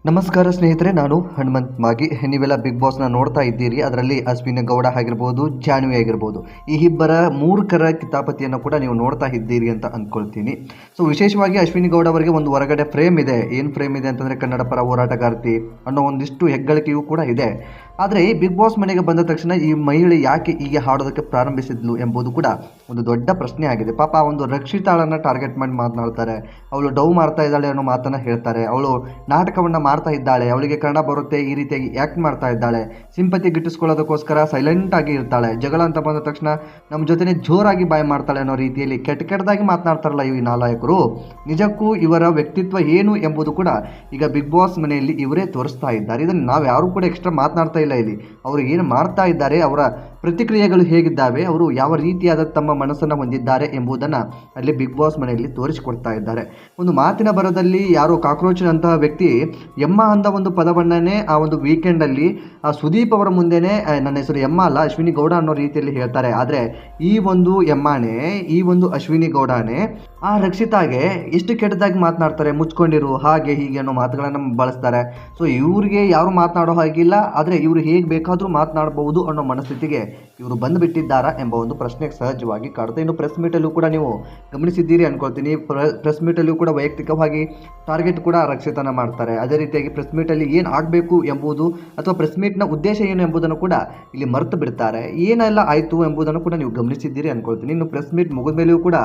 ನಮಸ್ಕಾರ ಸ್ನೇಹಿತರೆ, ನಾನು ಹನುಮಂತ್ ಮಾಗಿ. ನೀವೆಲ್ಲ ಬಿಗ್ ಬಾಸ್ನ ನೋಡ್ತಾ ಇದ್ದೀರಿ. ಅದರಲ್ಲಿ ಅಶ್ವಿನಿ ಗೌಡ ಆಗಿರ್ಬೋದು, ಜಾನ್ವಿ ಆಗಿರ್ಬೋದು, ಈ ಇಬ್ಬರ ಮೂರ್ಖರ ಕಿತಾಪತಿಯನ್ನು ಕೂಡ ನೀವು ನೋಡ್ತಾ ಇದ್ದೀರಿ ಅಂತ ಅಂದ್ಕೊಳ್ತೀನಿ. ಸೊ ವಿಶೇಷವಾಗಿ ಅಶ್ವಿನಿ ಗೌಡ ಅವರಿಗೆ ಒಂದು ಹೊರಗಡೆ ಫ್ರೇಮ್ ಇದೆ. ಏನು ಫ್ರೇಮ್ ಇದೆ ಅಂತಂದರೆ ಕನ್ನಡ ಪರ ಹೋರಾಟಗಾರ್ತಿ ಅನ್ನೋ ಒಂದಿಷ್ಟು ಹೆಗ್ಗಳಿಕೆಯೂ ಕೂಡ ಇದೆ. ಆದರೆ ಈ ಬಿಗ್ ಬಾಸ್ ಮನೆಗೆ ಬಂದ ತಕ್ಷಣ ಈ ಮಹಿಳೆ ಯಾಕೆ ಹೀಗೆ ಹಾಡೋದಕ್ಕೆ ಪ್ರಾರಂಭಿಸಿದ್ಲು ಎಂಬುದು ಕೂಡ ಒಂದು ದೊಡ್ಡ ಪ್ರಶ್ನೆ ಆಗಿದೆ. ಪಾಪ ಒಂದು ರಕ್ಷಿತಾಳನ್ನು ಟಾರ್ಗೆಟ್ ಮಾಡಿ ಮಾತನಾಡ್ತಾರೆ. ಅವಳು ಡೌ ಮಾಡ್ತಾ ಇದ್ದಾಳೆ ಅನ್ನೋ ಮಾತನ್ನು ಹೇಳ್ತಾರೆ. ಅವಳು ನಾಟಕವನ್ನು ಮಾಡ್ತಾ ಇದ್ದಾಳೆ, ಅವಳಿಗೆ ಕನ್ನಡ ಬರುತ್ತೆ, ಈ ರೀತಿಯಾಗಿ ಆ್ಯಕ್ಟ್ ಮಾಡ್ತಾ ಇದ್ದಾಳೆ, ಸಿಂಪತಿ ಗಿಟ್ಟಿಸ್ಕೊಳ್ಳೋದಕ್ಕೋಸ್ಕರ ಸೈಲೆಂಟ್ ಆಗಿ ಇರ್ತಾಳೆ, ಜಗಳ ಅಂತ ಬಂದ ತಕ್ಷಣ ನಮ್ಮ ಜೊತೆನೇ ಜೋರಾಗಿ ಬಾಯ್ ಮಾಡ್ತಾಳೆ ಅನ್ನೋ ರೀತಿಯಲ್ಲಿ ಕೆಟ್ಟದಾಗಿ ಮಾತನಾಡ್ತಾರಲ್ಲ ಈ ನಾಲಾಯಕರು. ನಿಜಕ್ಕೂ ಇವರ ವ್ಯಕ್ತಿತ್ವ ಏನು ಎಂಬುದು ಕೂಡ ಈಗ ಬಿಗ್ ಬಾಸ್ ಮನೆಯಲ್ಲಿ ಇವರೇ ತೋರಿಸ್ತಾ ಇದ್ದಾರೆ. ಇದನ್ನು ನಾವು ಯಾರು ಕೂಡ ಎಕ್ಸ್ಟ್ರಾ ಮಾತನಾಡ್ತಾ ಇಲ್ಲ. ಇಲ್ಲಿ ಅವರು ಏನು ಮಾಡ್ತಾ ಇದ್ದಾರೆ, ಅವರ ಪ್ರತಿಕ್ರಿಯೆಗಳು ಹೇಗಿದ್ದಾವೆ, ಅವರು ಯಾವ ರೀತಿಯಾದ ತಮ್ಮ ಮನಸ್ಸನ್ನು ಹೊಂದಿದ್ದಾರೆ ಎಂಬುದನ್ನು ಅಲ್ಲಿ ಬಿಗ್ ಬಾಸ್ ಮನೆಯಲ್ಲಿ ತೋರಿಸಿಕೊಡ್ತಾ ಇದ್ದಾರೆ. ಒಂದು ಮಾತಿನ ಬರದಲ್ಲಿ ಯಾರೋ ಕಾಕ್ರೋಚ್ನಂತಹ ವ್ಯಕ್ತಿ ಎಮ್ಮ ಅಂದ ಒಂದು ಪದವನ್ನೇ ಆ ಒಂದು ವೀಕೆಂಡಲ್ಲಿ ಆ ಸುದೀಪ್ ಅವರ ಮುಂದೆನೇ ನನ್ನ ಹೆಸರು ಎಮ್ಮ ಅಲ್ಲ ಅಶ್ವಿನಿ ಗೌಡ ಅನ್ನೋ ರೀತಿಯಲ್ಲಿ ಹೇಳ್ತಾರೆ. ಆದರೆ ಈ ಒಂದು ಎಮ್ಮನೇ, ಈ ಒಂದು ಅಶ್ವಿನಿ ಗೌಡನೇ ಆ ರಕ್ಷಿತಾಗೆ ಎಷ್ಟು ಕೆಟ್ಟದಾಗಿ ಮಾತನಾಡ್ತಾರೆ, ಮುಚ್ಕೊಂಡಿರು ಹಾಗೆ ಹೀಗೆ ಅನ್ನೋ ಮಾತುಗಳನ್ನು ಬಳಸ್ತಾರೆ. ಸೊ ಇವ್ರಿಗೆ ಯಾರು ಮಾತನಾಡೋ ಹಾಗಿಲ್ಲ, ಆದರೆ ಇವರು ಹೇಗೆ ಬೇಕಾದರೂ ಮಾತನಾಡಬಹುದು ಅನ್ನೋ ಮನಸ್ಥಿತಿಗೆ ಇವರು ಬಂದುಬಿಟ್ಟಿದ್ದಾರಾ ಎಂಬ ಒಂದು ಪ್ರಶ್ನೆ ಸಹಜವಾಗಿ ಕಾಡುತ್ತೆ. ಇನ್ನು ಪ್ರೆಸ್ ಮೀಟಲ್ಲೂ ಕೂಡ ನೀವು ಗಮನಿಸಿದ್ದೀರಿ ಅನ್ಕೊಳ್ತೀನಿ. ಪ್ರೆಸ್ ಮೀಟಲ್ಲೂ ಕೂಡ ವೈಯಕ್ತಿಕವಾಗಿ ಟಾರ್ಗೆಟ್ ಕೂಡ ರಕ್ಷಿತನ ಮಾಡ್ತಾರೆ. ಅದೇ ರೀತಿಯಾಗಿ ಪ್ರೆಸ್ ಮೀಟಲ್ಲಿ ಏನು ಆಗಬೇಕು ಎಂಬುದು ಅಥವಾ ಪ್ರೆಸ್ ಮೀಟ್ನ ಉದ್ದೇಶ ಏನು ಎಂಬುದನ್ನು ಕೂಡ ಇಲ್ಲಿ ಮರೆತು ಬಿಡ್ತಾರೆ. ಏನೆಲ್ಲ ಆಯಿತು ಎಂಬುದನ್ನು ಕೂಡ ನೀವು ಗಮನಿಸಿದ್ದೀರಿ ಅನ್ಕೊಳ್ತೀನಿ. ಇನ್ನು ಪ್ರೆಸ್ ಮೀಟ್ ಮುಗಿದ ಮೇಲೆಯೂ ಕೂಡ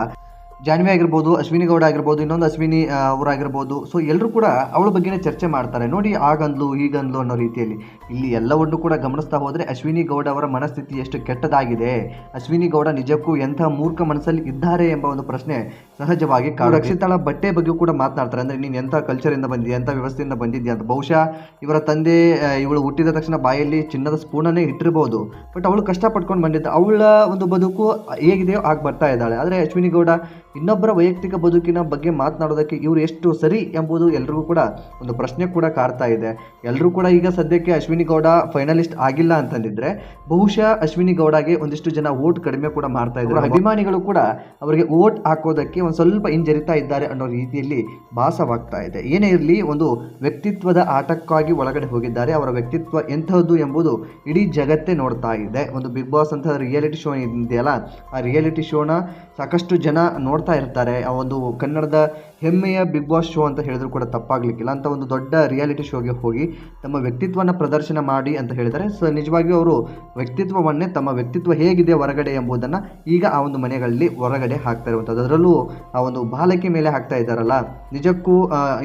ಜಾನ್ವಿ ಆಗಿರ್ಬೋದು, ಅಶ್ವಿನಿ ಗೌಡ ಆಗಿರ್ಬೋದು, ಇನ್ನೊಂದು ಅಶ್ವಿನಿ ಅವರಾಗಿರ್ಬೋದು, ಸೊ ಎಲ್ಲರೂ ಕೂಡ ಅವಳ ಬಗ್ಗೆನೇ ಚರ್ಚೆ ಮಾಡ್ತಾರೆ. ನೋಡಿ ಆಗಂದ್ಲು ಹೀಗಂದ್ಲು ಅನ್ನೋ ರೀತಿಯಲ್ಲಿ. ಇಲ್ಲಿ ಎಲ್ಲವನ್ನು ಕೂಡ ಗಮನಿಸ್ತಾ ಹೋದರೆ ಅಶ್ವಿನಿ ಗೌಡ ಅವರ ಮನಸ್ಥಿತಿ ಎಷ್ಟು ಕೆಟ್ಟದಾಗಿದೆ, ಅಶ್ವಿನಿ ಗೌಡ ನಿಜಕ್ಕೂ ಎಂಥ ಮೂರ್ಖ ಮನಸ್ಸಲ್ಲಿ ಇದ್ದಾರೆ ಎಂಬ ಒಂದು ಪ್ರಶ್ನೆ ಸಹಜವಾಗಿ ರಕ್ಷಿತಾಳ ಬಟ್ಟೆ ಬಗ್ಗೆ ಕೂಡ ಮಾತನಾಡ್ತಾರೆ. ಅಂದರೆ ನೀನು ಎಂಥ ಕಲ್ಚರಿಂದ ಬಂದಿದ್ಯಾ, ಎಂಥ ವ್ಯವಸ್ಥೆಯಿಂದ ಬಂದಿದ್ಯಾ ಅಂತ. ಬಹುಶಃ ಇವರ ತಂದೆ ಇವಳು ಹುಟ್ಟಿದ ತಕ್ಷಣ ಬಾಯಲ್ಲಿ ಚಿನ್ನದ ಸ್ಪೂನನ್ನೇ ಇಟ್ಟಿರ್ಬೋದು, ಬಟ್ ಅವಳು ಕಷ್ಟಪಟ್ಕೊಂಡು ಬಂದಿದ್ದ ಅವಳ ಒಂದು ಬದುಕು ಹೇಗಿದೆಯೋ ಆಗಿ ಬರ್ತಾ ಇದ್ದಾಳೆ. ಆದರೆ ಅಶ್ವಿನಿ ಗೌಡ ಇನ್ನೊಬ್ಬರ ವೈಯಕ್ತಿಕ ಬದುಕಿನ ಬಗ್ಗೆ ಮಾತನಾಡೋದಕ್ಕೆ ಇವರು ಎಷ್ಟು ಸರಿ ಎಂಬುದು ಎಲ್ರಿಗೂ ಕೂಡ ಒಂದು ಪ್ರಶ್ನೆ ಕೂಡ ಕಾಡ್ತಾ ಇದೆ. ಎಲ್ಲರೂ ಕೂಡ ಈಗ ಸದ್ಯಕ್ಕೆ ಅಶ್ವಿನಿ ಗೌಡ ಫೈನಲಿಸ್ಟ್ ಆಗಿಲ್ಲ ಅಂತಂದಿದ್ರೆ ಬಹುಶಃ ಅಶ್ವಿನಿ ಗೌಡಗೆ ಒಂದಿಷ್ಟು ಜನ ವೋಟ್ ಕಡಿಮೆ ಕೂಡ ಮಾಡ್ತಾ ಇದ್ದಾರೆ. ಅಭಿಮಾನಿಗಳು ಕೂಡ ಅವರಿಗೆ ವೋಟ್ ಹಾಕೋದಕ್ಕೆ ಒಂದು ಸ್ವಲ್ಪ ಹಿಂಜರಿತಾ ಇದ್ದಾರೆ ಅನ್ನೋ ರೀತಿಯಲ್ಲಿ ಭಾಸವಾಗ್ತಾ ಇದೆ. ಏನೇ ಇರಲಿ, ಒಂದು ವ್ಯಕ್ತಿತ್ವದ ಆಟಕ್ಕಾಗಿ ಒಳಗಡೆ ಹೋಗಿದ್ದಾರೆ. ಅವರ ವ್ಯಕ್ತಿತ್ವ ಎಂಥದ್ದು ಎಂಬುದು ಇಡೀ ಜಗತ್ತೇ ನೋಡ್ತಾ ಇದೆ. ಒಂದು ಬಿಗ್ ಬಾಸ್ ಅಂತ ರಿಯಾಲಿಟಿ ಶೋ ಇದೆಯಲ್ಲ, ಆ ರಿಯಾಲಿಟಿ ಶೋನ ಸಾಕಷ್ಟು ಜನ ನೋಡ್ತಾ ಇರ್ತಾರೆ. ಆ ಒಂದು ಕನ್ನಡದ ಹೆಮ್ಮೆಯ ಬಿಗ್ ಬಾಸ್ ಶೋ ಅಂತ ಹೇಳಿದ್ರು ಕೂಡ ತಪ್ಪಾಗಲಿಕ್ಕಿಲ್ಲ. ಅಂತ ಒಂದು ದೊಡ್ಡ ರಿಯಾಲಿಟಿ ಶೋಗೆ ಹೋಗಿ ತಮ್ಮ ವ್ಯಕ್ತಿತ್ವನ ಪ್ರದರ್ಶನ ಮಾಡಿ ಅಂತ ಹೇಳಿದ್ದಾರೆ. ಸೊ ನಿಜವಾಗಿಯೂ ಅವರು ವ್ಯಕ್ತಿತ್ವವನ್ನೇ, ತಮ್ಮ ವ್ಯಕ್ತಿತ್ವ ಹೇಗಿದೆ ಹೊರಗಡೆ ಎಂಬುದನ್ನು ಈಗ ಆ ಒಂದು ಮನೆಗಳಲ್ಲಿ ಹೊರಗಡೆ ಹಾಕ್ತಾ ಇರುವಂಥದ್ದು. ಅದರಲ್ಲೂ ಆ ಒಂದು ಬಾಲಕಿ ಮೇಲೆ ಹಾಕ್ತಾ ಇದ್ದಾರಲ್ಲ, ನಿಜಕ್ಕೂ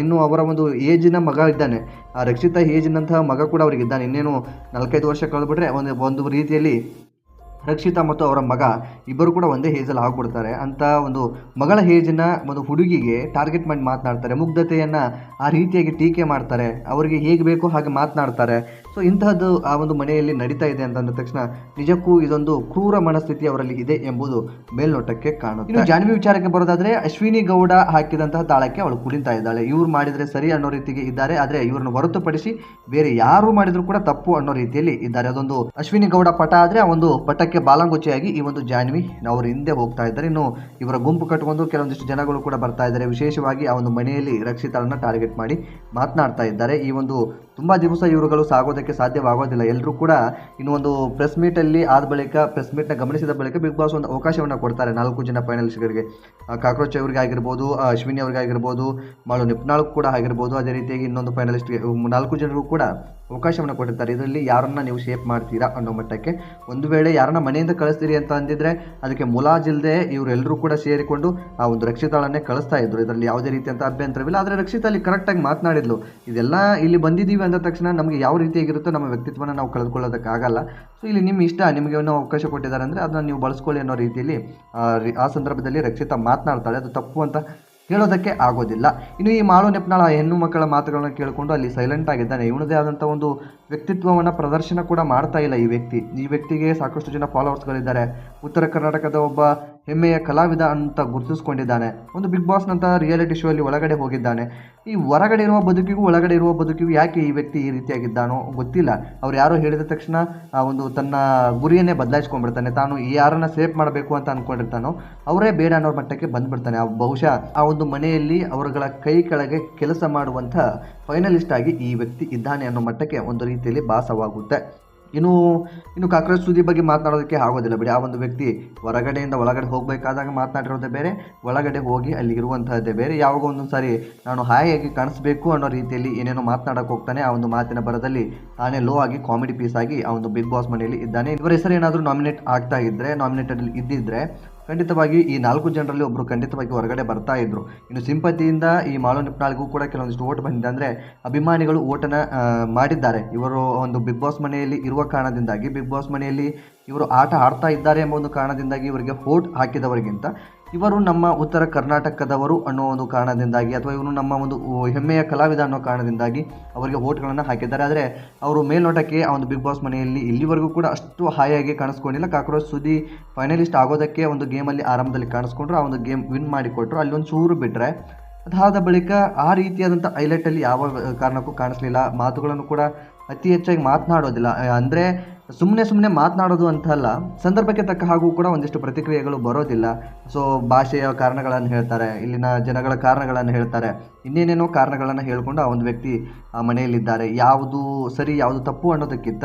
ಇನ್ನು ಅವರ ಒಂದು ಏಜಿನ ಮಗ ಇದ್ದಾನೆ, ಆ ರಕ್ಷಿತಾ ಏಜಿನಂತಹ ಮಗ ಕೂಡ ಅವರಿಗಿದ್ದಾನೆ. ಇನ್ನೇನು 4-5 ವರ್ಷ ಕಳೆದ್ಬಿಟ್ರೆ ಒಂದು ರೀತಿಯಲ್ಲಿ ರಕ್ಷಿತಾ ಮತ್ತು ಅವರ ಮಗ ಇಬ್ಬರು ಕೂಡ ಒಂದೇ ಏಜಲ್ಲಿ ಆಗ್ಬಿಡ್ತಾರೆ. ಅಂತ ಒಂದು ಮಗಳ ಏಜಿನ ಒಂದು ಹುಡುಗಿಗೆ ಟಾರ್ಗೆಟ್ ಮಾಡಿ ಮಾತನಾಡ್ತಾರೆ, ಮುಗ್ಧತೆಯನ್ನು ಆ ರೀತಿಯಾಗಿ ಟೀಕೆ ಮಾಡ್ತಾರೆ, ಅವರಿಗೆ ಹೇಗೆ ಬೇಕೋ ಹಾಗೆ ಮಾತನಾಡ್ತಾರೆ. ಸೊ ಇಂತಹದ್ದು ಆ ಒಂದು ಮನೆಯಲ್ಲಿ ನಡೀತಾ ಇದೆ ಅಂತಂದ ತಕ್ಷಣ ನಿಜಕ್ಕೂ ಇದೊಂದು ಕ್ರೂರ ಮನಸ್ಥಿತಿ ಅವರಲ್ಲಿ ಇದೆ ಎಂಬುದು ಮೇಲ್ನೋಟಕ್ಕೆ ಕಾಣುತ್ತೆ. ಇನ್ನು ಜಾನ್ವಿ ವಿಚಾರಕ್ಕೆ ಬರೋದಾದರೆ, ಅಶ್ವಿನಿ ಗೌಡ ಹಾಕಿದಂತಹ ತಾಳಕ್ಕೆ ಅವಳು ಕುಣಿತಾ ಇದ್ದಾಳೆ. ಇವ್ರು ಮಾಡಿದರೆ ಸರಿ ಅನ್ನೋ ರೀತಿಗೆ ಇದ್ದಾರೆ, ಆದರೆ ಇವ್ರನ್ನ ಹೊರತುಪಡಿಸಿ ಬೇರೆ ಯಾರು ಮಾಡಿದ್ರು ಕೂಡ ತಪ್ಪು ಅನ್ನೋ ರೀತಿಯಲ್ಲಿ ಇದ್ದಾರೆ. ಅದೊಂದು ಅಶ್ವಿನಿ ಗೌಡ ಪಟ ಆದರೆ ಆ ಒಂದು ಪಟಕ್ಕೆ ಬಾಲಂಗುಚಿಯಾಗಿ ಈ ಒಂದು ಜಾನ್ವಿ ಅವರು ಹಿಂದೆ ಹೋಗ್ತಾ ಇದ್ದಾರೆ. ಇನ್ನು ಇವರ ಗುಂಪು ಕಟ್ಟಿಕೊಂಡು ಕೆಲವೊಂದಿಷ್ಟು ಜನಗಳು ಕೂಡ ಬರ್ತಾ ಇದ್ದಾರೆ. ವಿಶೇಷವಾಗಿ ಆ ಒಂದು ಮನೆಯಲ್ಲಿ ರಕ್ಷಿತಾಳನ್ನ ಟಾರ್ಗೆಟ್ ಮಾಡಿ ಮಾತನಾಡ್ತಾ ಇದ್ದಾರೆ. ಈ ಒಂದು ತುಂಬ ದಿವಸ ಇವರುಗಳು ಸಾಗೋದಕ್ಕೆ ಸಾಧ್ಯವಾಗೋದಿಲ್ಲ. ಎಲ್ಲರೂ ಕೂಡ ಇನ್ನು ಒಂದು ಪ್ರೆಸ್ ಮೀಟಲ್ಲಿ ಆದ ಬಳಿಕ, ಪ್ರೆಸ್ ಮೀಟ್ನ ಗಮನಿಸಿದ ಬಳಿಕ ಬಿಗ್ ಬಾಸ್ ಒಂದು ಅವಕಾಶವನ್ನು ಕೊಡ್ತಾರೆ 4 ಜನ ಫೈನಲಿಸ್ಟ್ಗಳಿಗೆ. ಕಾಕ್ರೋಚ್ ಅವರಿಗೆ ಆಗಿರ್ಬೋದು, ಅಶ್ವಿನಿ ಅವ್ರಿಗೆ ಆಗಿರ್ಬೋದು, ಮಾಳು ನಿಪ್ನಾಳ್ ಕೂಡ ಆಗಿರ್ಬೋದು, ಅದೇ ರೀತಿಯಾಗಿ ಇನ್ನೊಂದು ಫೈನಲಿಸ್ಟ್ಗೆ 4 ಜನರು ಕೂಡ ಅವಕಾಶವನ್ನು ಕೊಟ್ಟಿರ್ತಾರೆ. ಇದರಲ್ಲಿ ಯಾರನ್ನ ನೀವು ಶೇಪ್ ಮಾಡ್ತೀರಾ ಅನ್ನೋ ಮಟ್ಟಕ್ಕೆ. ಒಂದು ವೇಳೆ ಯಾರನ್ನ ಮನೆಯಿಂದ ಕಳಿಸ್ತೀರಿ ಅಂತ ಅಂದಿದ್ರೆ ಅದಕ್ಕೆ ಮುಲಾಜಿಲ್ಲದೆ ಇವರೆಲ್ಲರೂ ಕೂಡ ಸೇರಿಕೊಂಡು ಆ ಒಂದು ರಕ್ಷಿತಾಳನ್ನೇ ಕಳಿಸ್ತಾ ಇದ್ರು. ಇದರಲ್ಲಿ ಯಾವುದೇ ರೀತಿಯಂಥ ಅಭ್ಯಂತರವಿಲ್ಲ. ಆದರೆ ರಕ್ಷಿತಾ ಅಲ್ಲಿ ಕರೆಕ್ಟಾಗಿ ಮಾತನಾಡಿದ್ಲು. ಇದೆಲ್ಲ ಇಲ್ಲಿ ಬಂದಿದ್ದೀವಿ ಅಂದ ತಕ್ಷಣ ನಮಗೆ ಯಾವ ರೀತಿಯಾಗಿರುತ್ತೋ ನಮ್ಮ ವ್ಯಕ್ತಿತ್ವನ ನಾವು ಕಳೆದುಕೊಳ್ಳೋದಕ್ಕಾಗಲ್ಲ. ಸೊ ಇಲ್ಲಿ ನಿಮ್ಮ ಇಷ್ಟ, ನಿಮಗೆ ಏನೋ ಅವಕಾಶ ಕೊಟ್ಟಿದ್ದಾರೆ ಅಂದರೆ ಅದನ್ನು ನೀವು ಬಳಸ್ಕೊಳ್ಳಿ ಅನ್ನೋ ರೀತಿಯಲ್ಲಿ ಆ ಸಂದರ್ಭದಲ್ಲಿ ರಕ್ಷಿತಾ ಮಾತನಾಡ್ತಾಳೆ. ಅದು ತಪ್ಪು ಅಂತ ಹೇಳೋದಕ್ಕೆ ಆಗೋದಿಲ್ಲ. ಇನ್ನು ಈ ಮಾಳು ನೆಪ್ನಾಳ ಹೆಣ್ಣು ಮಕ್ಕಳ ಮಾತುಗಳನ್ನ ಕೇಳಿಕೊಂಡು ಅಲ್ಲಿ ಸೈಲೆಂಟ್ ಆಗಿದ್ದಾನೆ. ಇವನದೇ ಆದಂಥ ಒಂದು ವ್ಯಕ್ತಿತ್ವವನ್ನು ಪ್ರದರ್ಶನ ಕೂಡ ಮಾಡ್ತಾ ಇಲ್ಲ ಈ ವ್ಯಕ್ತಿಗೆ ಸಾಕಷ್ಟು ಜನ ಫಾಲೋವರ್ಸ್ಗಳಿದ್ದಾರೆ. ಉತ್ತರ ಕರ್ನಾಟಕದ ಒಬ್ಬ ಹೆಮ್ಮೆಯ ಕಲಾವಿದ ಅಂತ ಗುರುತಿಸ್ಕೊಂಡಿದ್ದಾನೆ. ಒಂದು ಬಿಗ್ ಬಾಸ್ನಂಥ ರಿಯಾಲಿಟಿ ಶೋ ಅಲ್ಲಿ ಒಳಗಡೆ ಹೋಗಿದ್ದಾನೆ. ಈ ಹೊರಗಡೆ ಇರುವ ಬದುಕಿಗೂ ಒಳಗಡೆ ಇರುವ ಬದುಕಿಗೂ ಯಾಕೆ ಈ ವ್ಯಕ್ತಿ ಈ ರೀತಿಯಾಗಿದ್ದಾನೋ ಗೊತ್ತಿಲ್ಲ. ಅವ್ರು ಯಾರೋ ಹೇಳಿದ ತಕ್ಷಣ ತನ್ನ ಗುರಿಯನ್ನೇ ಬದಲಾಯಿಸ್ಕೊಂಡ್ಬಿಡ್ತಾನೆ. ತಾನು ಯಾರನ್ನ ಸೇಫ್ ಮಾಡಬೇಕು ಅಂತ ಅಂದ್ಕೊಂಡಿರ್ತಾನೋ ಅವರೇ ಬೇಡ ಅನ್ನೋ ಮಟ್ಟಕ್ಕೆ ಬಂದ್ಬಿಡ್ತಾನೆ. ಬಹುಶಃ ಆ ಒಂದು ಮನೆಯಲ್ಲಿ ಅವರುಗಳ ಕೈ ಕೆಳಗೆ ಕೆಲಸ ಮಾಡುವಂಥ ಫೈನಲಿಸ್ಟ್ ಆಗಿ ಈ ವ್ಯಕ್ತಿ ಇದ್ದಾನೆ ಅನ್ನೋ ಮಟ್ಟಕ್ಕೆ ಒಂದು ರೀತಿಯಲ್ಲಿ ಭಾಸವಾಗುತ್ತೆ. ಇನ್ನು ಕಾಕ್ರೋಚ್ ಸುದ್ದಿ ಬಗ್ಗೆ ಮಾತನಾಡೋದಕ್ಕೆ ಆಗೋದಿಲ್ಲ ಬಿಡಿ. ಆ ಒಂದು ವ್ಯಕ್ತಿ ಹೊರಗಡೆಯಿಂದ ಒಳಗಡೆ ಹೋಗಬೇಕಾದಾಗ ಮಾತನಾಡಿರೋದೇ ಬೇರೆ, ಒಳಗಡೆ ಹೋಗಿ ಅಲ್ಲಿ ಇರುವಂತಹದ್ದೇ ಬೇರೆ. ಯಾವಾಗ ಒಂದೊಂದು ಸಾರಿ ನಾನು ಹಾಯಾಗಿ ಕಾಣಿಸ್ಬೇಕು ಅನ್ನೋ ರೀತಿಯಲ್ಲಿ ಏನೇನೋ ಮಾತನಾಡಕ್ಕೆ ಹೋಗ್ತಾನೆ. ಆ ಒಂದು ಮಾತಿನ ಬರದಲ್ಲಿ ತಾನೇ ಲೋ ಆಗಿ ಕಾಮಿಡಿ ಪೀಸ್ ಆಗಿ ಆ ಒಂದು ಬಿಗ್ ಬಾಸ್ ಮನೆಯಲ್ಲಿ ಇದ್ದಾನೆ. ಇವರ ಹೆಸರು ಏನಾದರೂ ನಾಮಿನೇಟ್ ಆಗ್ತಾ ಇದ್ದರೆ, ನಾಮಿನೇಟೆಡ್ ಇದ್ದಿದ್ರೆ ಖಂಡಿತವಾಗಿ ಈ 4 ಜನರಲ್ಲಿ ಒಬ್ಬರು ಖಂಡಿತವಾಗಿ ಹೊರಗಡೆ ಬರ್ತಾ ಇದ್ರು. ಇನ್ನು ಸಿಂಪತಿಯಿಂದ ಈ ಮಾಳು ನಿಪ್ನಾಳ್ಗೂ ಕೂಡ ಕೆಲವೊಂದಿಷ್ಟು ಓಟ್ ಬಂದಿದೆ. ಅಂದರೆ ಅಭಿಮಾನಿಗಳು ಓಟನ್ನು ಮಾಡಿದ್ದಾರೆ. ಇವರು ಒಂದು ಬಿಗ್ ಬಾಸ್ ಮನೆಯಲ್ಲಿ ಇರುವ ಕಾರಣದಿಂದಾಗಿ, ಬಿಗ್ ಬಾಸ್ ಮನೆಯಲ್ಲಿ ಇವರು ಆಟ ಆಡ್ತಾ ಇದ್ದಾರೆ ಎಂಬ ಒಂದು ಕಾರಣದಿಂದಾಗಿ ಇವರಿಗೆ ವೋಟ್ ಹಾಕಿದವರಿಗಿಂತ ಇವರು ನಮ್ಮ ಉತ್ತರ ಕರ್ನಾಟಕದವರು ಅನ್ನೋ ಒಂದು ಕಾರಣದಿಂದಾಗಿ, ಅಥವಾ ಇವರು ನಮ್ಮ ಒಂದು ಹೆಮ್ಮೆಯ ಕಲಾವಿದ ಅನ್ನೋ ಕಾರಣದಿಂದಾಗಿ ಅವರಿಗೆ ವೋಟ್ಗಳನ್ನು ಹಾಕಿದ್ದಾರೆ. ಆದರೆ ಅವರು ಮೇಲ್ನೋಟಕ್ಕೆ ಆ ಒಂದು ಬಿಗ್ ಬಾಸ್ ಮನೆಯಲ್ಲಿ ಇಲ್ಲಿವರೆಗೂ ಕೂಡ ಅಷ್ಟು ಹಾಯಾಗಿ ಕಾಣಿಸ್ಕೊಂಡಿಲ್ಲ. ಕಾಕ್ರೋಚ್ ಸುದ್ದಿ ಫೈನಲಿಸ್ಟ್ ಆಗೋದಕ್ಕೆ ಒಂದು ಗೇಮಲ್ಲಿ ಆರಂಭದಲ್ಲಿ ಕಾಣಿಸ್ಕೊಂಡ್ರು, ಆ ಒಂದು ಗೇಮ್ ವಿನ್ ಮಾಡಿಕೊಟ್ರು. ಅಲ್ಲಿ ಒಂದು ಚೂರು ಬಿಟ್ಟರೆ ಅದಾದ ಬಳಿಕ ಆ ರೀತಿಯಾದಂಥ ಹೈಲೈಟಲ್ಲಿ ಯಾವ ಕಾರಣಕ್ಕೂ ಕಾಣಿಸ್ಲಿಲ್ಲ. ಮಾತುಗಳನ್ನು ಕೂಡ ಅತಿ ಹೆಚ್ಚಾಗಿ ಮಾತನಾಡೋದಿಲ್ಲ. ಅಂದರೆ ಸುಮ್ಮನೆ ಮಾತನಾಡೋದು ಅಂತಲ್ಲ, ಸಂದರ್ಭಕ್ಕೆ ತಕ್ಕ ಹಾಗೂ ಕೂಡ ಒಂದಿಷ್ಟು ಪ್ರತಿಕ್ರಿಯೆಗಳು ಬರೋದಿಲ್ಲ. ಸೊ ಭಾಷೆಯ ಕಾರಣಗಳನ್ನು ಹೇಳ್ತಾರೆ, ಇಲ್ಲಿನ ಜನಗಳ ಕಾರಣಗಳನ್ನು ಹೇಳ್ತಾರೆ, ಇನ್ನೇನೇನೋ ಕಾರಣಗಳನ್ನು ಹೇಳ್ಕೊಂಡು ಆ ಒಂದು ವ್ಯಕ್ತಿ ಆ ಮನೆಯಲ್ಲಿದ್ದಾರೆ. ಯಾವುದು ಸರಿ ಯಾವುದು ತಪ್ಪು ಅನ್ನೋದಕ್ಕಿಂತ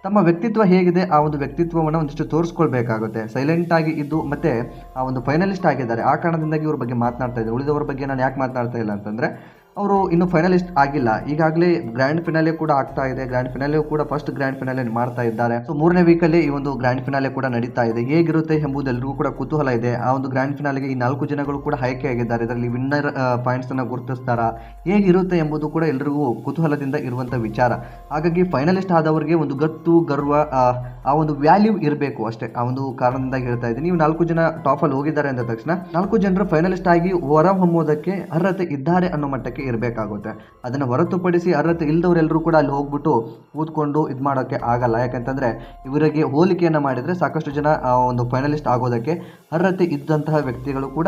ತಮ್ಮ ವ್ಯಕ್ತಿತ್ವ ಹೇಗಿದೆ ಆ ಒಂದು ವ್ಯಕ್ತಿತ್ವವನ್ನು ಒಂದಿಷ್ಟು ತೋರಿಸ್ಕೊಳ್ಬೇಕಾಗುತ್ತೆ. ಸೈಲೆಂಟಾಗಿ ಇದ್ದು ಮತ್ತು ಆ ಒಂದು ಫೈನಲಿಸ್ಟ್ ಆಗಿದ್ದಾರೆ, ಆ ಕಾರಣದಿಂದಾಗಿ ಇವ್ರ ಬಗ್ಗೆ ಮಾತನಾಡ್ತಾ ಇದ್ದಾರೆ. ಉಳಿದವ್ರ ಬಗ್ಗೆ ನಾನು ಯಾಕೆ ಮಾತನಾಡ್ತಾ ಇಲ್ಲ ಅಂತಂದರೆ, ಅವರು ಇನ್ನೂ ಫೈನಲಿಸ್ಟ್ ಆಗಿಲ್ಲ. ಈಗಾಗಲೇ ಗ್ರ್ಯಾಂಡ್ ಫಿನಾಲೆ ಕೂಡ ಆಗ್ತಾ ಇದೆ. ಗ್ರ್ಯಾಂಡ್ ಫಿನಾಲೆ ಕೂಡ ಫಸ್ಟ್ ಗ್ರ್ಯಾಂಡ್ ಫಿನಾಲೆ ಮಾಡ್ತಾ ಇದ್ದಾರೆ. ಸೊ 3ನೇ ವೀಕಲ್ಲಿ ಈ ಒಂದು ಗ್ರ್ಯಾಂಡ್ ಫಿನಾಲೆ ಕೂಡ ನಡೀತಾ ಇದೆ. ಹೇಗಿರುತ್ತೆ ಎಂಬುದು ಎಲ್ಲರಿಗೂ ಕೂಡ ಕುತೂಹಲ ಇದೆ. ಆ ಒಂದು ಗ್ರ್ಯಾಂಡ್ ಫಿನಾಲೆಗೆ ಈ 4 ಜನಗಳು ಕೂಡ ಆಯ್ಕೆಯಾಗಿದ್ದಾರೆ. ಇದರಲ್ಲಿ ವಿನ್ನರ್ ಪಾಯಿಂಟ್ಸನ್ನು ಗುರುತಿಸ್ತಾರಾ, ಹೇಗಿರುತ್ತೆ ಎಂಬುದು ಕೂಡ ಎಲ್ಲರಿಗೂ ಕುತೂಹಲದಿಂದ ಇರುವಂಥ ವಿಚಾರ. ಹಾಗಾಗಿ ಫೈನಲಿಸ್ಟ್ ಆದವರಿಗೆ ಒಂದು ಗತ್ತು, ಗರ್ವ, ಆ ಒಂದು ವ್ಯಾಲ್ಯೂ ಇರಬೇಕು ಅಷ್ಟೇ. ಆ ಒಂದು ಕಾರಣದಿಂದಾಗಿ ಹೇಳ್ತಾ ಇದ್ದೀನಿ. ನೀವು 4 ಜನ ಟಾಪಲ್ಲಿ ಹೋಗಿದ್ದಾರೆ ಅಂದ ತಕ್ಷಣ 4 ಜನರು ಫೈನಲಿಸ್ಟ್ ಆಗಿ ಹೊರಹೊಮ್ಮೋದಕ್ಕೆ ಅರ್ಹತೆ ಇದ್ದಾರೆ ಅನ್ನೋ ಮಟ್ಟಕ್ಕೆ ಇರಬೇಕಾಗುತ್ತೆ. ಅದನ್ನು ಹೊರತುಪಡಿಸಿ ಅರ್ಹತೆ ಇಲ್ಲದವರೆಲ್ಲರೂ ಕೂಡ ಅಲ್ಲಿ ಹೋಗ್ಬಿಟ್ಟು ಕೂತ್ಕೊಂಡು ಇದು ಮಾಡೋಕ್ಕೆ ಆಗಲ್ಲ. ಯಾಕಂತಂದರೆ ಇವರಿಗೆ ಹೋಲಿಕೆಯನ್ನು ಮಾಡಿದರೆ ಸಾಕಷ್ಟು ಜನ ಒಂದು ಫೈನಲಿಸ್ಟ್ ಆಗೋದಕ್ಕೆ ಅರ್ಹತೆ ಇದ್ದಂತಹ ವ್ಯಕ್ತಿಗಳು ಕೂಡ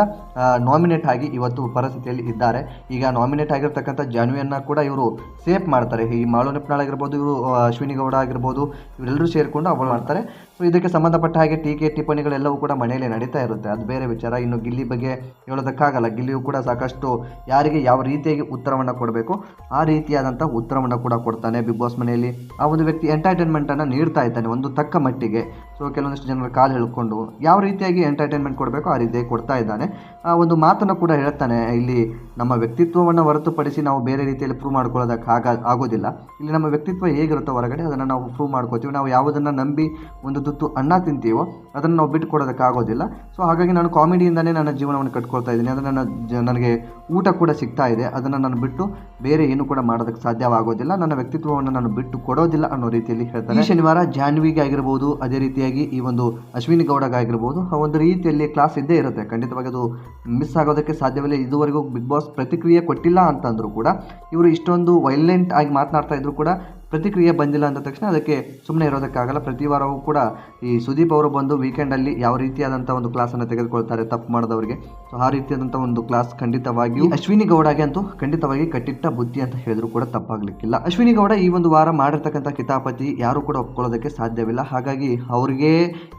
ನಾಮಿನೇಟ್ ಆಗಿ ಇವತ್ತು ಪರಿಸ್ಥಿತಿಯಲ್ಲಿ ಇದ್ದಾರೆ. ಈಗ ನಾಮಿನೇಟ್ ಆಗಿರ್ತಕ್ಕಂಥ ಜಾನ್ವಿಯನ್ನು ಕೂಡ ಇವರು ಸೇಫ್ ಮಾಡ್ತಾರೆ. ಈ ಮಾಳು ನಿಪ್ನಾಳ್ ಆಗಿರ್ಬೋದು, ಇವರು ಅಶ್ವಿನಿ ಗೌಡ ಆಗಿರ್ಬೋದು, ಇವರೆಲ್ಲರೂ ಸೇರಿಕೊಂಡು ಅವಳು ಮಾಡ್ತಾರೆ. ಸೊ ಇದಕ್ಕೆ ಸಂಬಂಧಪಟ್ಟ ಹಾಗೆ ಟೀಕೆ ಟಿಪ್ಪಣಿಗಳೆಲ್ಲವೂ ಕೂಡ ಮನೆಯಲ್ಲಿ ನಡೀತಾ ಇರುತ್ತೆ, ಅದು ಬೇರೆ ವಿಚಾರ. ಇನ್ನು ಗಿಲ್ಲಿ ಬಗ್ಗೆ ಹೇಳೋದಕ್ಕಾಗಲ್ಲ. ಗಿಲ್ಲಿಯು ಕೂಡ ಸಾಕಷ್ಟು ಯಾರಿಗೆ ಯಾವ ರೀತಿಯಾಗಿ ಉತ್ತರವನ್ನು ಕೊಡಬೇಕು ಆ ರೀತಿಯಾದಂಥ ಉತ್ತರವನ್ನು ಕೂಡ ಕೊಡ್ತಾನೆ. ಬಿಗ್ ಬಾಸ್ ಮನೆಯಲ್ಲಿ ಆ ಒಂದು ವ್ಯಕ್ತಿ ಎಂಟರ್ಟೈನ್ಮೆಂಟನ್ನು ನೀಡ್ತಾ ಇದ್ದಾನೆ ಒಂದು ತಕ್ಕ ಮಟ್ಟಿಗೆ. ಸೊ ಕೆಲವೊಂದಿಷ್ಟು ಜನರ ಕಾಲು ಹೇಳ್ಕೊಂಡು ಯಾವ ರೀತಿಯಾಗಿ ಎಂಟರ್ಟೈನ್ಮೆಂಟ್ ಕೊಡಬೇಕು ಆ ರೀತಿಯಾಗಿ ಕೊಡ್ತಾ ಇದ್ದಾನೆ. ಆ ಒಂದು ಮಾತನ್ನು ಕೂಡ ಹೇಳ್ತಾನೆ, ಇಲ್ಲಿ ನಮ್ಮ ವ್ಯಕ್ತಿತ್ವವನ್ನು ಹೊರತುಪಡಿಸಿ ನಾವು ಬೇರೆ ರೀತಿಯಲ್ಲಿ ಪ್ರೂವ್ ಮಾಡ್ಕೊಳ್ಳೋದಕ್ಕೆ ಆಗೋದಿಲ್ಲ. ಇಲ್ಲಿ ನಮ್ಮ ವ್ಯಕ್ತಿತ್ವ ಹೇಗಿರುತ್ತೋ ಹೊರಗಡೆ ಅದನ್ನು ನಾವು ಪ್ರೂವ್ ಮಾಡ್ಕೋತೀವಿ. ನಾವು ಯಾವುದನ್ನು ನಂಬಿ ಒಂದು ತುತ್ತು ಅನ್ನ ತಿಂತೀವೋ ಅದನ್ನು ನಾವು ಬಿಟ್ಟು ಕೊಡೋದಕ್ಕೆ ಆಗೋದಿಲ್ಲ. ಸೊ ಹಾಗಾಗಿ ನಾನು ಕಾಮಿಡಿಯಿಂದನೇ ನನ್ನ ಜೀವನವನ್ನು ಕಟ್ಕೊಳ್ತಾ ಇದ್ದೀನಿ. ಅದನ್ನು ನನಗೆ ಊಟ ಕೂಡ ಸಿಗ್ತಾ ಇದೆ. ಅದನ್ನು ನಾನು ಬಿಟ್ಟು ಬೇರೆ ಏನು ಕೂಡ ಮಾಡೋದಕ್ಕೆ ಸಾಧ್ಯವಾಗೋದಿಲ್ಲ. ನನ್ನ ವ್ಯಕ್ತಿತ್ವವನ್ನು ನಾನು ಬಿಟ್ಟು ಕೊಡೋದಿಲ್ಲ ಅನ್ನೋ ರೀತಿಯಲ್ಲಿ ಹೇಳ್ತಾರೆ. ಈ ಶನಿವಾರ ಜಾನ್ವಿಗೆ ಆಗಿರ್ಬೋದು, ಅದೇ ರೀತಿಯಾಗಿ ಈ ಒಂದು ಅಶ್ವಿನಿ ಗೌಡಗಾಗಿರ್ಬೋದು, ಆ ಒಂದು ರೀತಿಯಲ್ಲಿ ಕ್ಲಾಸ್ ಇದ್ದೇ ಇರುತ್ತೆ. ಖಂಡಿತವಾಗಿ ಅದು ಮಿಸ್ ಆಗೋದಕ್ಕೆ ಸಾಧ್ಯವಿಲ್ಲ. ಇದುವರೆಗೂ ಬಿಗ್ ಬಾಸ್ ಪ್ರತಿಕ್ರಿಯೆ ಕೊಟ್ಟಿಲ್ಲ ಅಂತಂದರೂ ಕೂಡ ಇವರು ಇಷ್ಟೊಂದು ವೈಲೆಂಟ್ ಆಗಿ ಮಾತನಾಡ್ತಾ ಇದ್ರು ಕೂಡ ಪ್ರತಿಕ್ರಿಯೆ ಬಂದಿಲ್ಲ ಅಂದ ತಕ್ಷಣ ಅದಕ್ಕೆ ಸುಮ್ಮನೆ ಇರೋದಕ್ಕಾಗಲ್ಲ. ಪ್ರತಿ ವಾರವೂ ಕೂಡ ಈ ಸುದೀಪ್ ಅವರು ಬಂದು ವೀಕೆಂಡಲ್ಲಿ ಯಾವ ರೀತಿಯಾದಂಥ ಒಂದು ಕ್ಲಾಸನ್ನು ತೆಗೆದುಕೊಳ್ತಾರೆ ತಪ್ಪು ಮಾಡಿದವರಿಗೆ. ಸೊ ಆ ರೀತಿಯಾದಂಥ ಒಂದು ಕ್ಲಾಸ್ ಖಂಡಿತವಾಗಿಯೂ ಅಶ್ವಿನಿ ಗೌಡಗೆ ಅಂತೂ ಖಂಡಿತವಾಗಿ ಕಟ್ಟಿಟ್ಟ ಬುದ್ಧಿ ಅಂತ ಹೇಳಿದ್ರು ಕೂಡ ತಪ್ಪಾಗಲಿಕ್ಕಿಲ್ಲ. ಅಶ್ವಿನಿ ಗೌಡ ಈ ಒಂದು ವಾರ ಮಾಡಿರ್ತಕ್ಕಂಥ ಕಿತಾಪತಿ ಯಾರು ಕೂಡ ಒಪ್ಕೊಳ್ಳೋದಕ್ಕೆ ಸಾಧ್ಯವಿಲ್ಲ. ಹಾಗಾಗಿ ಅವ್ರಿಗೆ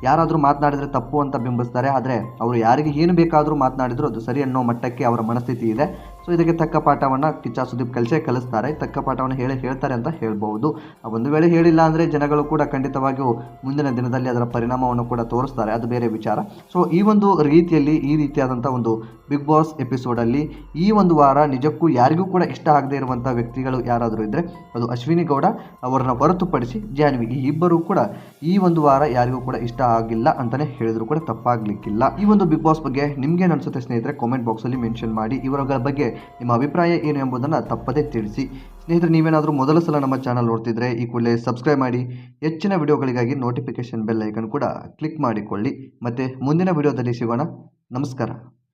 ಯಾರಾದರೂ ಮಾತನಾಡಿದರೆ ತಪ್ಪು ಅಂತ ಬಿಂಬಿಸ್ತಾರೆ. ಆದರೆ ಅವರು ಯಾರಿಗೆ ಏನು ಬೇಕಾದರೂ ಮಾತನಾಡಿದ್ರು ಅದು ಸರಿ ಅನ್ನೋ ಮಟ್ಟಕ್ಕೆ ಅವರ ಮನಸ್ಥಿತಿ ಇದೆ. ಸೊ ಇದಕ್ಕೆ ತಕ್ಕ ಪಾಠವನ್ನು ಕಿಚ್ಚ ಸುದೀಪ್ ಕಲಿಸ್ತಾರೆ. ತಕ್ಕ ಪಾಠವನ್ನು ಹೇಳ್ತಾರೆ ಅಂತ ಹೇಳ್ಬೋದು. ಒಂದು ವೇಳೆ ಹೇಳಿಲ್ಲ ಅಂದರೆ ಜನಗಳು ಕೂಡ ಖಂಡಿತವಾಗಿಯೂ ಮುಂದಿನ ದಿನದಲ್ಲಿ ಅದರ ಪರಿಣಾಮವನ್ನು ಕೂಡ ತೋರಿಸ್ತಾರೆ, ಅದು ಬೇರೆ ವಿಚಾರ. ಸೊ ಈ ಒಂದು ರೀತಿಯಲ್ಲಿ ಈ ರೀತಿಯಾದಂಥ ಒಂದು ಬಿಗ್ ಬಾಸ್ ಎಪಿಸೋಡಲ್ಲಿ ಈ ಒಂದು ವಾರ ನಿಜಕ್ಕೂ ಯಾರಿಗೂ ಕೂಡ ಇಷ್ಟ ಆಗದೇ ಇರುವಂಥ ವ್ಯಕ್ತಿಗಳು ಯಾರಾದರೂ ಇದ್ದರೆ ಅದು ಅಶ್ವಿನಿ ಗೌಡ ಅವರನ್ನು ಹೊರತುಪಡಿಸಿ ಜಾನ್ವಿ. ಈ ಇಬ್ಬರು ಕೂಡ ಈ ಒಂದು ವಾರ ಯಾರಿಗೂ ಕೂಡ ಇಷ್ಟ ಆಗಿಲ್ಲ ಅಂತಲೇ ಹೇಳಿದ್ರು ಕೂಡ ತಪ್ಪಾಗಲಿಕ್ಕಿಲ್ಲ. ಈ ಒಂದು ಬಿಗ್ ಬಾಸ್ ಬಗ್ಗೆ ನಿಮ್ಗೇನು ಅನಿಸುತ್ತೆ ಸ್ನೇಹಿತರೆ, ಕಾಮೆಂಟ್ ಬಾಕ್ಸಲ್ಲಿ ಮೆನ್ಷನ್ ಮಾಡಿ. ಇವರ ಬಗ್ಗೆ ನಿಮ್ಮ ಅಭಿಪ್ರಾಯ ಏನು ಎಂಬುದನ್ನು ತಪ್ಪದೇ ತಿಳಿಸಿ. ಸ್ನೇಹಿತರೆ, ನೀವೇನಾದರೂ ಮೊದಲ ಸಲ ನಮ್ಮ ಚಾನಲ್ ನೋಡ್ತಿದ್ರೆ ಈ ಕೂಡಲೇ ಸಬ್ಸ್ಕ್ರೈಬ್ ಮಾಡಿ. ಹೆಚ್ಚಿನ ವಿಡಿಯೋಗಳಿಗಾಗಿ ನೋಟಿಫಿಕೇಶನ್ ಬೆಲ್ ಐಕನ್ ಕೂಡ ಕ್ಲಿಕ್ ಮಾಡಿಕೊಳ್ಳಿ. ಮತ್ತು ಮುಂದಿನ ವಿಡಿಯೋದಲ್ಲಿ ಸಿಗೋಣ. ನಮಸ್ಕಾರ.